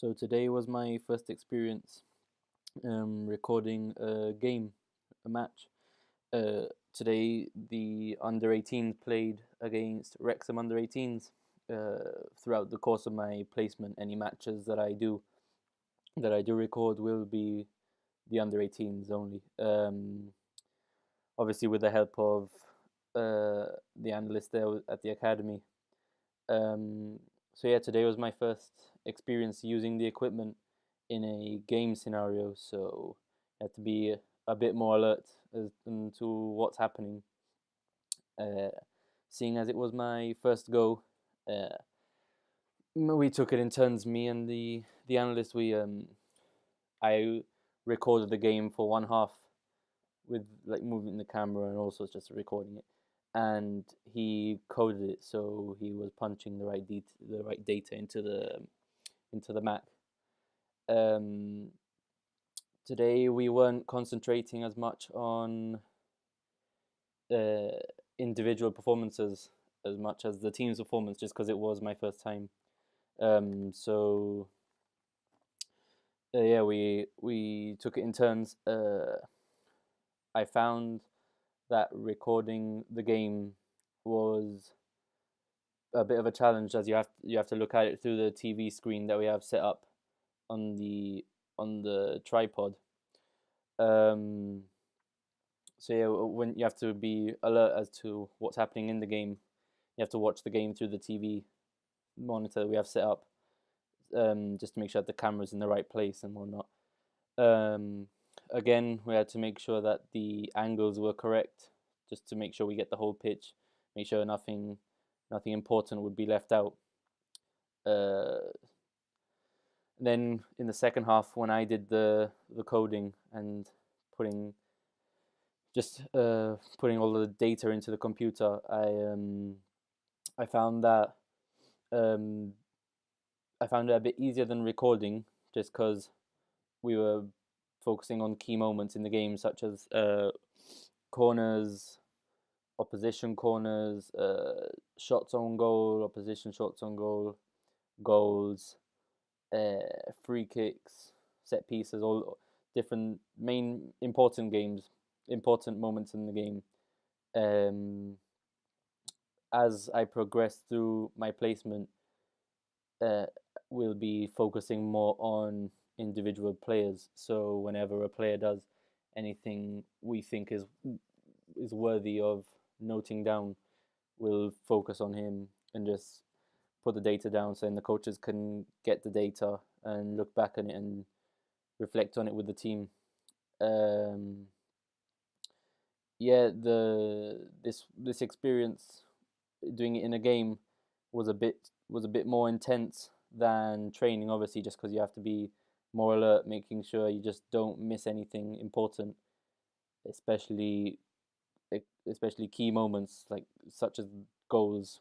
So today was my first experience recording a game, a match. Today the under 18s played against Wrexham under 18s. Throughout the course of my placement, any matches that I do record will be the under 18s only. Obviously, with the help of the analyst there at the academy. Um, so yeah, today was my first experience using the equipment in a game scenario. So I had to be a bit more alert as to what's happening. Uh, Seeing as it was my first go, uh, we took it in turns. Me and the analyst. I recorded the game for one half with like moving the camera and also just recording it. And he coded it, so he was punching the right data into the Mac. Um, Today we weren't concentrating as much on uh, individual performances as much as the team's performance, just because it was my first time. So yeah, we took it in turns. I found that recording the game was a bit of a challenge, as you have to look at it through the TV screen that we have set up on the tripod. Um, so yeah, when you have to be alert as to what's happening in the game, you have to watch the game through the TV monitor we have set up, just to make sure that the camera's in the right place and whatnot. Um, Again, we had to make sure that the angles were correct, just to make sure we get the whole pitch, make sure nothing important would be left out. Uh, then in the second half, when I did the coding and putting putting all the data into the computer, I found that um, I found it a bit easier than recording, just because we were focusing on key moments in the game, such as corners, opposition corners, shots on goal, opposition shots on goal, goals, free kicks, set pieces, all different main important moments in the game. Um, as I progress through my placement, uh, we'll be focusing more on individual players. So whenever a player does anything we think is worthy of noting down, we'll focus on him and just put the data down, so then the coaches can get the data and look back on it and reflect on it with the team. Um, yeah, this experience doing it in a game was a bit more intense than training, obviously, just because you have to be more alert, making sure you just don't miss anything important, especially especially key moments like such as goals,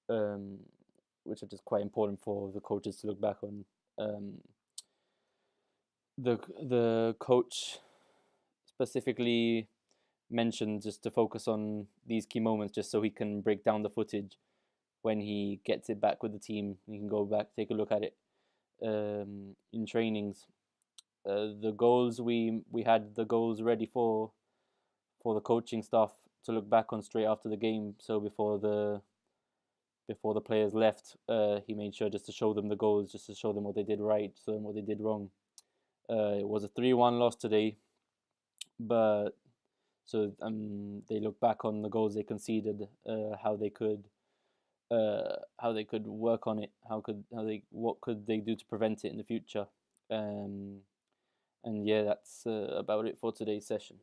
um, which are just quite important for the coaches to look back on. Um, the coach specifically mentioned just to focus on these key moments, just so he can break down the footage when he gets it back with the team. He can go back, take a look at it in trainings. The goals we had the goals ready for the coaching staff to look back on straight after the game. So before the players left, he made sure just to show them the goals, just to show them what they did right, show them what they did wrong. It was a 3-1 loss today, but so they look back on the goals they conceded, how they could work on it, what could they do to prevent it in the future. Um, and yeah, that's about it for today's session.